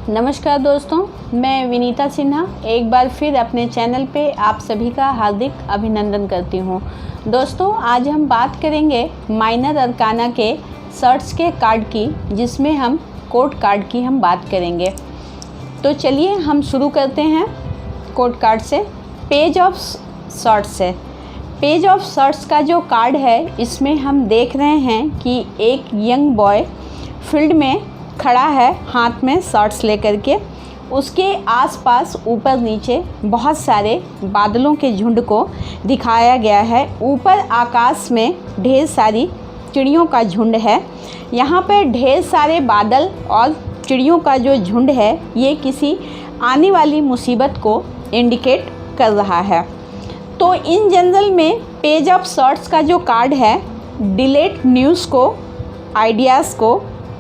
नमस्कार दोस्तों, मैं विनीता सिन्हा एक बार फिर अपने चैनल पे आप सभी का हार्दिक अभिनंदन करती हूँ। दोस्तों, आज हम बात करेंगे माइनर अरकाना के शर्ट्स के कार्ड की, जिसमें हम कोड कार्ड की हम बात करेंगे। तो चलिए हम शुरू करते हैं कोड कार्ड से। पेज ऑफ शर्ट्स से। पेज ऑफ शर्ट्स का जो कार्ड है, इसमें हम देख रहे हैं कि एक यंग बॉय फील्ड में खड़ा है, हाथ में शॉर्ट्स लेकर के। उसके आसपास ऊपर नीचे बहुत सारे बादलों के झुंड को दिखाया गया है। ऊपर आकाश में ढेर सारी चिड़ियों का झुंड है। यहाँ पर ढेर सारे बादल और चिड़ियों का जो झुंड है, ये किसी आने वाली मुसीबत को इंडिकेट कर रहा है। तो इन जनरल में पेज ऑफ शॉर्ट्स का जो कार्ड है, डिलेट न्यूज़ को, आइडियाज़ को,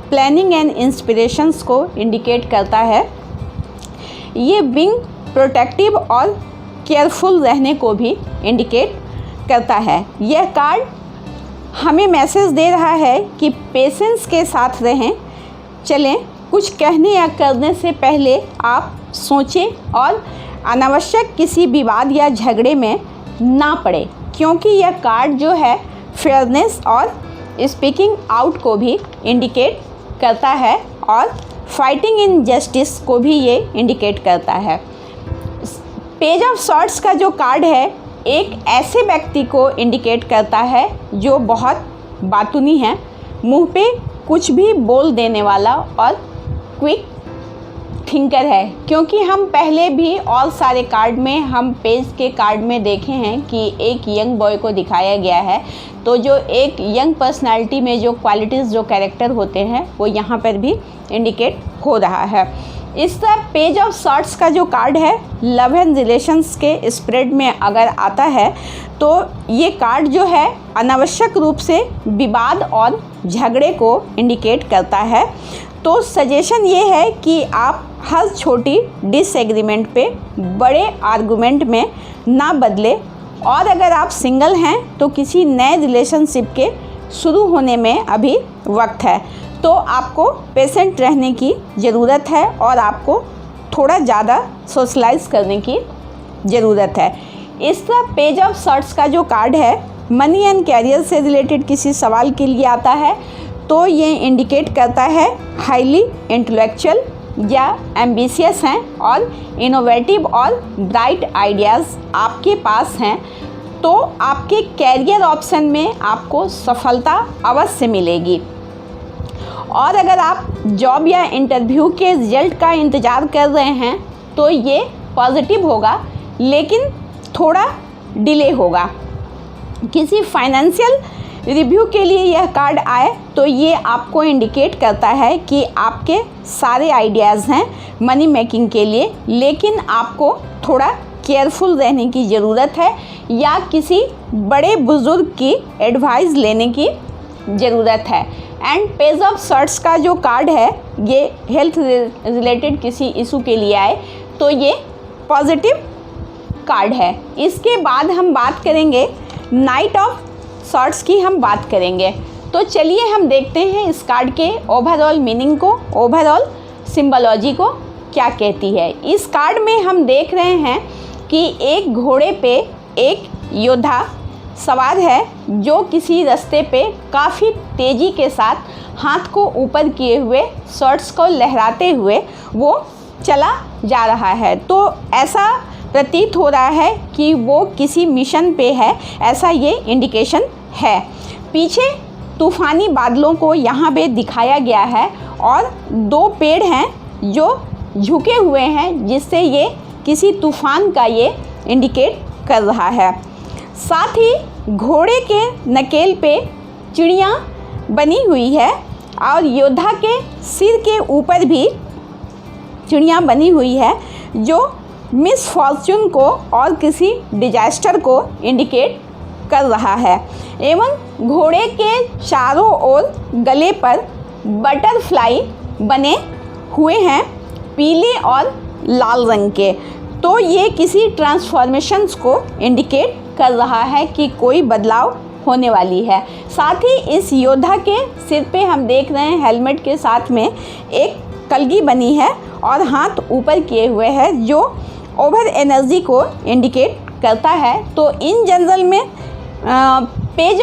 प्लानिंग एंड इंस्पिरेशंस को इंडिकेट करता है। ये बीइंग प्रोटेक्टिव और केयरफुल रहने को भी इंडिकेट करता है। यह कार्ड हमें मैसेज दे रहा है कि पेशेंस के साथ रहें, चलें। कुछ कहने या करने से पहले आप सोचें और अनावश्यक किसी विवाद या झगड़े में ना पड़े, क्योंकि यह कार्ड जो है फेयरनेस और स्पीकिंग आउट को भी इंडिकेट करता है और फाइटिंग इन जस्टिस को भी ये इंडिकेट करता है। पेज ऑफ शॉर्ट्स का जो कार्ड है, एक ऐसे व्यक्ति को इंडिकेट करता है जो बहुत बातूनी है, मुंह पे कुछ भी बोल देने वाला और क्विक थिंकर है। क्योंकि हम पहले भी और सारे कार्ड में, हम पेज के कार्ड में देखे हैं कि एक यंग बॉय को दिखाया गया है। तो जो एक यंग पर्सनालिटी में जो क्वालिटीज़, जो कैरेक्टर होते हैं, वो यहाँ पर भी इंडिकेट हो रहा है। इस तरह पेज ऑफ शॉर्ट्स का जो कार्ड है, लव एंड रिलेशंस के स्प्रेड में अगर आता है, तो ये कार्ड जो है अनावश्यक रूप से विवाद और झगड़े को इंडिकेट करता है। तो सजेशन ये है कि आप हर छोटी डिसएग्रीमेंट पे बड़े आर्गुमेंट में ना बदले, और अगर आप सिंगल हैं तो किसी नए रिलेशनशिप के शुरू होने में अभी वक्त है। तो आपको पेशेंट रहने की ज़रूरत है और आपको थोड़ा ज़्यादा सोशलाइज करने की ज़रूरत है। इस तरह पेज ऑफ शॉर्ट्स का जो कार्ड है, मनी एंड कैरियर से रिलेटेड किसी सवाल के लिए आता है, तो ये इंडिकेट करता है हाईली इंटेलेक्चुअल या एम्बिशियस हैं और इनोवेटिव और ब्राइट आइडियाज़ आपके पास हैं। तो आपके कैरियर ऑप्शन में आपको सफलता अवश्य मिलेगी। और अगर आप जॉब या इंटरव्यू के रिजल्ट का इंतज़ार कर रहे हैं, तो ये पॉजिटिव होगा, लेकिन थोड़ा डिले होगा। किसी फाइनेंशियल रिव्यू के लिए यह कार्ड आए, तो ये आपको इंडिकेट करता है कि आपके सारे आइडियाज़ हैं मनी मेकिंग के लिए, लेकिन आपको थोड़ा केयरफुल रहने की ज़रूरत है या किसी बड़े बुज़ुर्ग की एडवाइस लेने की ज़रूरत है। एंड पेज ऑफ शॉर्ट्स का जो कार्ड है, ये हेल्थ रिलेटेड किसी इशू के लिए आए, तो ये पॉजिटिव कार्ड है। इसके बाद हम बात करेंगे नाइट ऑफ शॉर्ट्स की, हम बात करेंगे। तो चलिए हम देखते हैं इस कार्ड के ओवरऑल मीनिंग को, ओवरऑल सिंबोलॉजी को क्या कहती है। इस कार्ड में हम देख रहे हैं कि एक घोड़े पे एक योद्धा सवार है, जो किसी रास्ते पे काफ़ी तेज़ी के साथ हाथ को ऊपर किए हुए, शॉर्ट्स को लहराते हुए वो चला जा रहा है। तो ऐसा प्रतीत हो रहा है कि वो किसी मिशन पे है, ऐसा ये इंडिकेशन है। पीछे तूफ़ानी बादलों को यहाँ पे दिखाया गया है और दो पेड़ हैं जो झुके हुए हैं, जिससे ये किसी तूफ़ान का ये इंडिकेट कर रहा है। साथ ही घोड़े के नकेल पे चिड़िया बनी हुई है और योद्धा के सिर के ऊपर भी चिड़िया बनी हुई है, जो मिस फॉर्च्यून को और किसी डिजास्टर को इंडिकेट कर रहा है। एवं घोड़े के चारों ओर गले पर बटरफ्लाई बने हुए हैं, पीले और लाल रंग के। तो ये किसी ट्रांसफॉर्मेशंस को इंडिकेट कर रहा है कि कोई बदलाव होने वाली है। साथ ही इस योद्धा के सिर पे हम देख रहे हैं हेलमेट के साथ में एक कलगी बनी है और हाथ ऊपर किए हुए है जो ओवर एनर्जी को इंडिकेट करता है। तो इन जनरल में पेज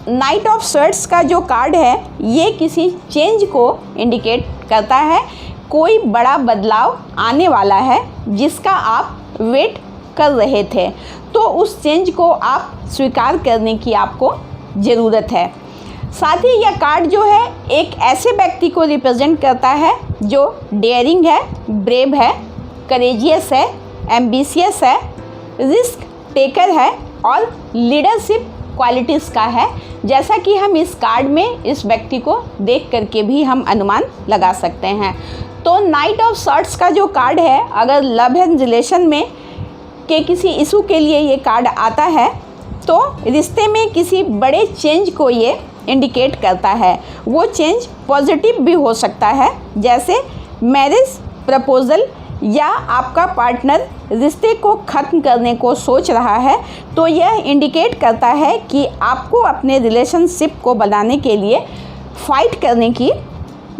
नाइट ऑफ सॉर्ड्स का जो कार्ड है ये किसी चेंज को इंडिकेट करता है। कोई बड़ा बदलाव आने वाला है जिसका आप वेट कर रहे थे, तो उस चेंज को आप स्वीकार करने की आपको ज़रूरत है। साथ ही यह कार्ड जो है एक ऐसे व्यक्ति को रिप्रेजेंट करता है जो डेयरिंग है, ब्रेव है, करेजियस है, एम्बिशियस है, रिस्क टेकर है और लीडरशिप क्वालिटीज़ का है। जैसा कि हम इस कार्ड में इस व्यक्ति को देख करके भी हम अनुमान लगा सकते हैं। तो नाइट ऑफ सॉर्ड्स का जो कार्ड है, अगर लव एंड रिलेशन में के किसी इशू के लिए ये कार्ड आता है तो रिश्ते में किसी बड़े चेंज को ये इंडिकेट करता है। वो चेंज पॉजिटिव भी हो सकता है, जैसे मैरिज प्रपोज़ल, या आपका पार्टनर रिश्ते को ख़त्म करने को सोच रहा है, तो यह इंडिकेट करता है कि आपको अपने रिलेशनशिप को बनाने के लिए फ़ाइट करने की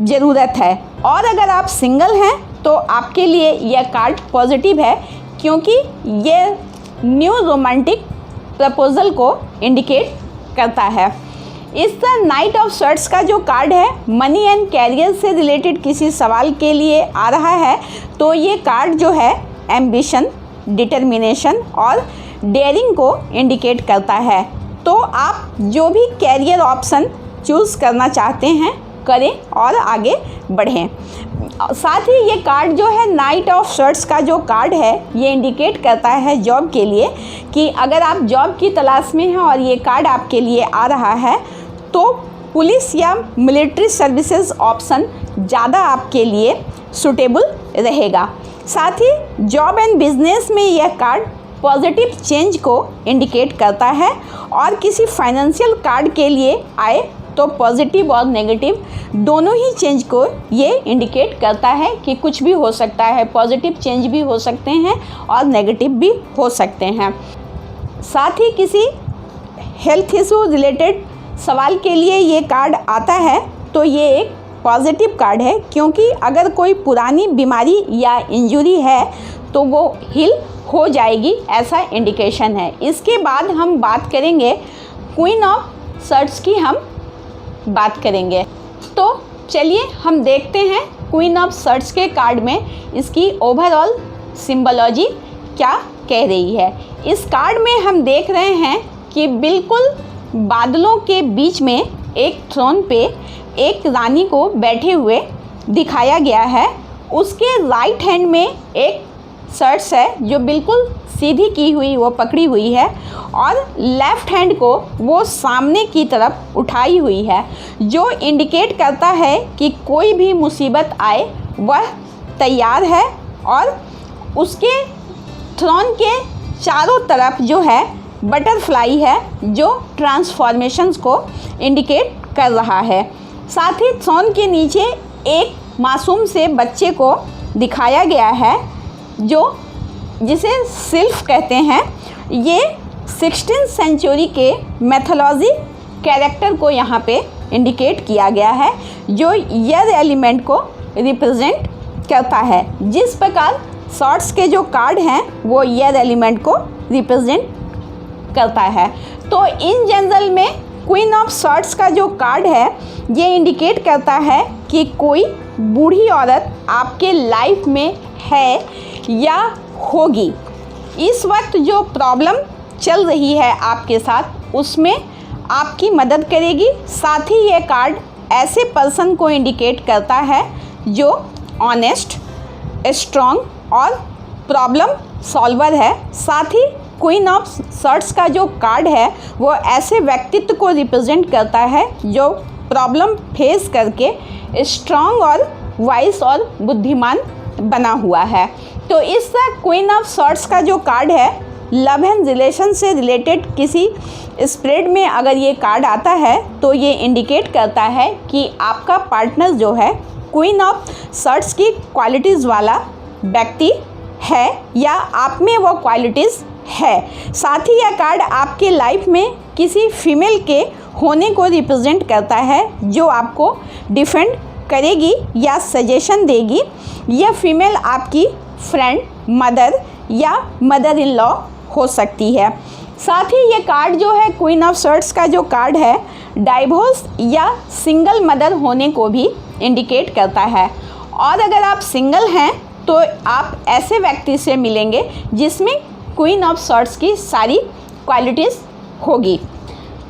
ज़रूरत है। और अगर आप सिंगल हैं तो आपके लिए यह कार्ड पॉजिटिव है, क्योंकि ये न्यू रोमांटिक प्रपोज़ल को इंडिकेट करता है। इस तरह नाइट ऑफ सॉर्ड्स का जो कार्ड है मनी एंड कैरियर से रिलेटेड किसी सवाल के लिए आ रहा है, तो ये कार्ड जो है एम्बिशन, डिटर्मिनेशन और डेयरिंग को इंडिकेट करता है। तो आप जो भी कैरियर ऑप्शन चूज़ करना चाहते हैं करें और आगे बढ़ें। साथ ही ये कार्ड जो है नाइट ऑफ सॉर्ड्स का जो कार्ड है ये इंडिकेट करता है जॉब के लिए, कि अगर आप जॉब की तलाश में हैं और ये कार्ड आपके लिए आ रहा है तो पुलिस या मिलिट्री सर्विसेज ऑप्शन ज़्यादा आपके लिए सूटेबल रहेगा। साथ ही जॉब एंड बिजनेस में यह कार्ड पॉजिटिव चेंज को इंडिकेट करता है, और किसी फाइनेंशियल कार्ड के लिए आए तो पॉजिटिव और नेगेटिव दोनों ही चेंज को ये इंडिकेट करता है कि कुछ भी हो सकता है, पॉजिटिव चेंज भी हो सकते हैं और नेगेटिव भी हो सकते हैं। साथ ही किसी हेल्थ इशू रिलेटेड सवाल के लिए ये कार्ड आता है तो ये एक पॉजिटिव कार्ड है, क्योंकि अगर कोई पुरानी बीमारी या इंजरी है तो वो हील हो जाएगी, ऐसा इंडिकेशन है। इसके बाद हम बात करेंगे क्वीन ऑफ सॉर्ड्स की, हम बात करेंगे। तो चलिए हम देखते हैं क्वीन ऑफ सॉर्ड्स के कार्ड में इसकी ओवरऑल सिंबोलॉजी क्या कह रही है। इस कार्ड में हम देख रहे हैं कि बिल्कुल बादलों के बीच में एक थ्रोन पे एक रानी को बैठे हुए दिखाया गया है। उसके राइट हैंड में एक सॉर्ड्स है जो बिल्कुल सीधी की हुई वो पकड़ी हुई है, और लेफ़्ट हैंड को वो सामने की तरफ उठाई हुई है, जो इंडिकेट करता है कि कोई भी मुसीबत आए वह तैयार है। और उसके थ्रोन के चारों तरफ जो है बटरफ्लाई है जो ट्रांसफॉर्मेशंस को इंडिकेट कर रहा है। साथ ही थ्रोन के नीचे एक मासूम से बच्चे को दिखाया गया है जो जिसे सिल्फ कहते हैं। ये 16th सेंचुरी के मैथोलॉजी कैरेक्टर को यहाँ पे इंडिकेट किया गया है, जो ईयर एलिमेंट को रिप्रेजेंट करता है। जिस प्रकार सॉर्ड्स के जो कार्ड हैं वो ईयर एलिमेंट को रिप्रेजेंट करता है। तो इन जनरल में क्वीन ऑफ सॉर्ड्स का जो कार्ड है ये इंडिकेट करता है कि कोई बूढ़ी औरत आपके लाइफ में है या होगी। इस वक्त जो प्रॉब्लम चल रही है आपके साथ उसमें आपकी मदद करेगी। साथ ही ये कार्ड ऐसे पर्सन को इंडिकेट करता है जो ऑनेस्ट, स्ट्रॉन्ग और प्रॉब्लम सॉल्वर है। साथ ही क्वीन ऑफ सॉर्ड्स का जो कार्ड है वो ऐसे व्यक्तित्व को रिप्रेजेंट करता है जो प्रॉब्लम फेस करके स्ट्रॉन्ग और वाइस और बुद्धिमान बना हुआ है। तो इस तरह क्वीन ऑफ सॉर्ड्स का जो कार्ड है लव एंड रिलेशन से रिलेटेड किसी स्प्रेड में अगर ये कार्ड आता है तो ये इंडिकेट करता है कि आपका पार्टनर जो है क्वीन ऑफ सॉर्ड्स की क्वालिटीज़ वाला व्यक्ति है या आप में वो क्वालिटीज़ है। साथ ही यह कार्ड आपके लाइफ में किसी फीमेल के होने को रिप्रेजेंट करता है जो आपको डिफेंड करेगी या सजेशन देगी। यह फीमेल आपकी फ्रेंड, मदर या मदर इन लॉ हो सकती है। साथ ही ये कार्ड जो है क्वीन ऑफ स्वॉर्ड्स का जो कार्ड है, डाइवोर्स या सिंगल मदर होने को भी इंडिकेट करता है। और अगर आप सिंगल हैं तो आप ऐसे व्यक्ति से मिलेंगे जिसमें क्वीन ऑफ स्वॉर्ड्स की सारी क्वालिटीज़ होगी।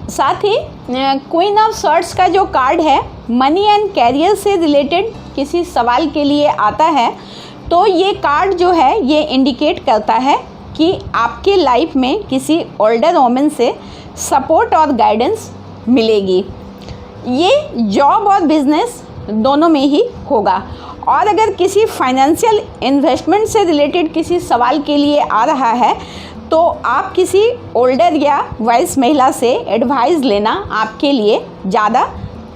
साथ ही क्वीन ऑफ स्वॉर्ड्स का जो कार्ड है, मनी एंड कैरियर से रिलेटेड किसी सवाल के लिए आता है, तो ये कार्ड जो है ये इंडिकेट करता है कि आपके लाइफ में किसी ओल्डर वोमेन से सपोर्ट और गाइडेंस मिलेगी। ये जॉब और बिजनेस दोनों में ही होगा। और अगर किसी फाइनेंशियल इन्वेस्टमेंट से रिलेटेड किसी सवाल के लिए आ रहा है तो आप किसी ओल्डर या वाइस महिला से एडवाइस लेना आपके लिए ज़्यादा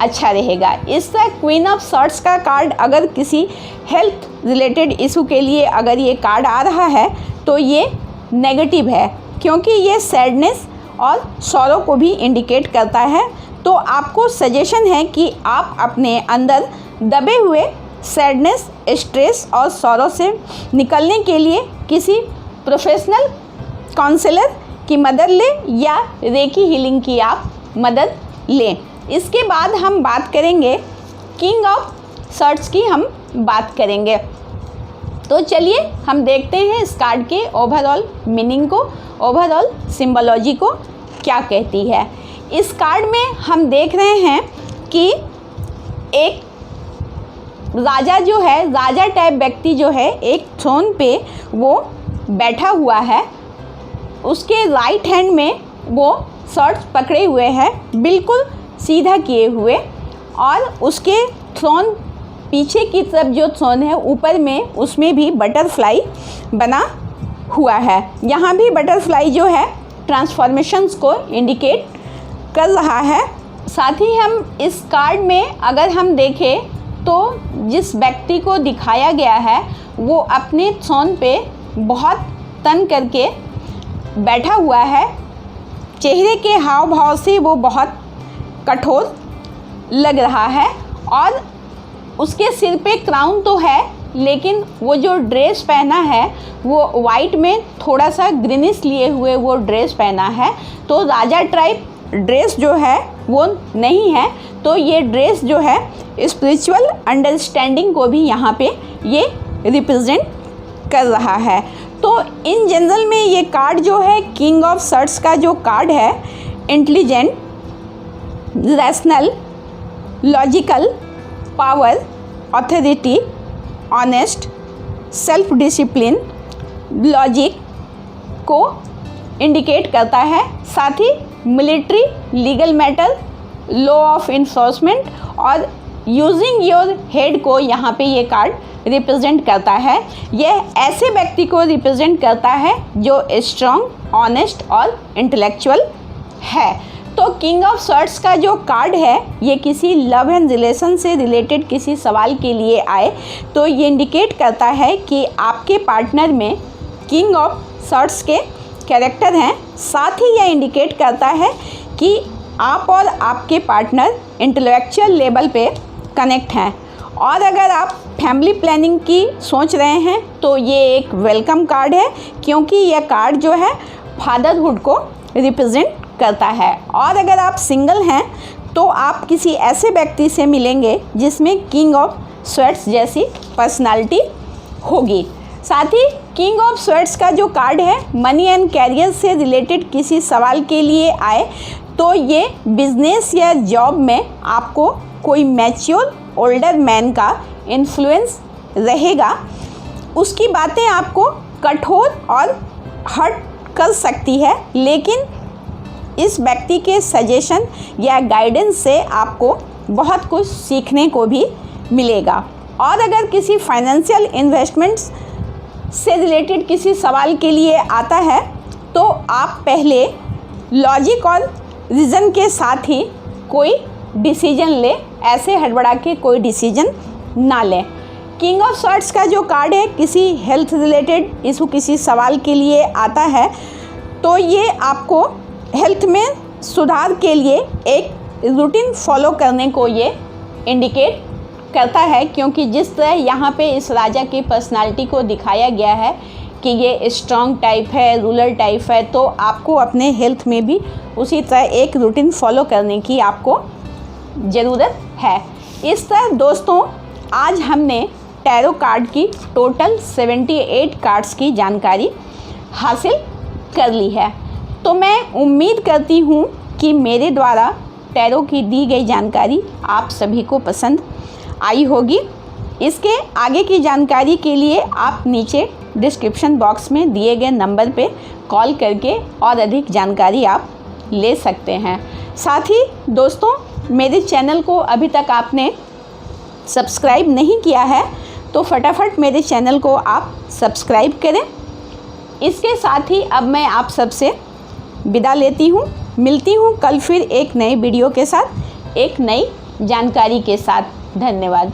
अच्छा रहेगा। इस तरह क्वीन ऑफ स्वॉर्ड्स का कार्ड अगर किसी हेल्थ रिलेटेड इशू के लिए अगर ये कार्ड आ रहा है तो ये नेगेटिव है, क्योंकि ये सैडनेस और सॉरो को भी इंडिकेट करता है। तो आपको सजेशन है कि आप अपने अंदर दबे हुए सैडनेस, स्ट्रेस और सॉरो से निकलने के लिए किसी प्रोफेशनल काउंसलर की मदद लें या रेकी हीलिंग की आप मदद लें। इसके बाद हम बात करेंगे किंग ऑफ स्वॉर्ड्स की हम बात करेंगे। तो चलिए हम देखते हैं इस कार्ड के ओवरऑल मीनिंग को, ओवरऑल सिंबोलॉजी को क्या कहती है। इस कार्ड में हम देख रहे हैं कि एक राजा जो है, राजा टाइप व्यक्ति जो है एक थ्रोन पे वो बैठा हुआ है। उसके राइट हैंड में वो स्वॉर्ड पकड़े हुए है, बिल्कुल सीधा किए हुए, और उसके थ्रोन पीछे की तरफ जो थ्रोन है ऊपर में उसमें भी बटरफ्लाई बना हुआ है। यहाँ भी बटरफ्लाई जो है ट्रांसफॉर्मेशंस को इंडिकेट कर रहा है। साथ ही हम इस कार्ड में अगर हम देखें तो जिस व्यक्ति को दिखाया गया है वो अपने थ्रोन पे बहुत तन करके बैठा हुआ है। चेहरे के हाव भाव से वो बहुत कठोर लग रहा है और उसके सिर पे क्राउन तो है, लेकिन वो जो ड्रेस पहना है वो वाइट में थोड़ा सा ग्रीनिश लिए हुए वो ड्रेस पहना है। तो राजा टाइप ड्रेस जो है वो नहीं है। तो ये ड्रेस जो है स्पिरिचुअल अंडरस्टैंडिंग को भी यहाँ पे ये रिप्रेजेंट कर रहा है। तो इन जनरल में ये कार्ड जो है किंग ऑफ स्वॉर्ड्स का जो कार्ड है, intelligent, rational, logical, power, authority, honest, self discipline, logic को इंडिकेट करता है। साथ ही military, legal matter, law of enforcement और यूजिंग योर हेड को यहाँ पे ये कार्ड रिप्रेजेंट करता है। यह ऐसे व्यक्ति को रिप्रेजेंट करता है जो स्ट्रॉन्ग, ऑनेस्ट और इंटेलेक्चुअल है। तो किंग ऑफ स्वॉर्ड्स का जो कार्ड है ये किसी लव एंड रिलेशन से रिलेटेड किसी सवाल के लिए आए तो ये इंडिकेट करता है कि आपके पार्टनर में किंग ऑफ स्वॉर्ड्स के कैरेक्टर हैं। साथ ही यह इंडिकेट करता है कि आप और आपके पार्टनर इंटेलेक्चुअल लेवल पे कनेक्ट हैं। और अगर आप फैमिली प्लानिंग की सोच रहे हैं तो ये एक वेलकम कार्ड है, क्योंकि यह कार्ड जो है फादरहुड को रिप्रेजेंट करता है। और अगर आप सिंगल हैं तो आप किसी ऐसे व्यक्ति से मिलेंगे जिसमें किंग ऑफ स्वॉर्ड्स जैसी पर्सनालिटी होगी। साथ ही किंग ऑफ स्वॉर्ड्स का जो कार्ड है मनी एंड कैरियर से रिलेटेड किसी सवाल के लिए आए तो ये बिजनेस या जॉब में आपको कोई मैच्योर ओल्डर मैन का इन्फ्लुएंस रहेगा। उसकी बातें आपको कठोर और हर्ट कर सकती है, लेकिन इस व्यक्ति के सजेशन या गाइडेंस से आपको बहुत कुछ सीखने को भी मिलेगा। और अगर किसी फाइनेंशियल इन्वेस्टमेंट्स से रिलेटेड किसी सवाल के लिए आता है तो आप पहले लॉजिक और रीज़न के साथ ही कोई डिसीजन ले, ऐसे हड़बड़ा के कोई डिसीजन ना लें। किंग ऑफ स्वॉर्ड्स का जो कार्ड है किसी हेल्थ रिलेटेड इशू किसी सवाल के लिए आता है तो ये आपको हेल्थ में सुधार के लिए एक रूटीन फॉलो करने को ये इंडिकेट करता है, क्योंकि जिस तरह यहाँ पे इस राजा की पर्सनालिटी को दिखाया गया है कि ये स्ट्रॉन्ग टाइप है, रूलर टाइप है, तो आपको अपने हेल्थ में भी उसी तरह एक रूटीन फॉलो करने की आपको ज़रूरत है। इस तरह दोस्तों आज हमने टैरो कार्ड की टोटल 78 कार्ड्स की जानकारी हासिल कर ली है। तो मैं उम्मीद करती हूँ कि मेरे द्वारा टैरो की दी गई जानकारी आप सभी को पसंद आई होगी। इसके आगे की जानकारी के लिए आप नीचे डिस्क्रिप्शन बॉक्स में दिए गए नंबर पे कॉल करके और अधिक जानकारी आप ले सकते हैं। साथ ही दोस्तों मेरे चैनल को अभी तक आपने सब्सक्राइब नहीं किया है तो फटाफट मेरे चैनल को आप सब्सक्राइब करें। इसके साथ ही अब मैं आप सबसे विदा लेती हूँ। मिलती हूँ कल फिर एक नए वीडियो के साथ, एक नई जानकारी के साथ। धन्यवाद।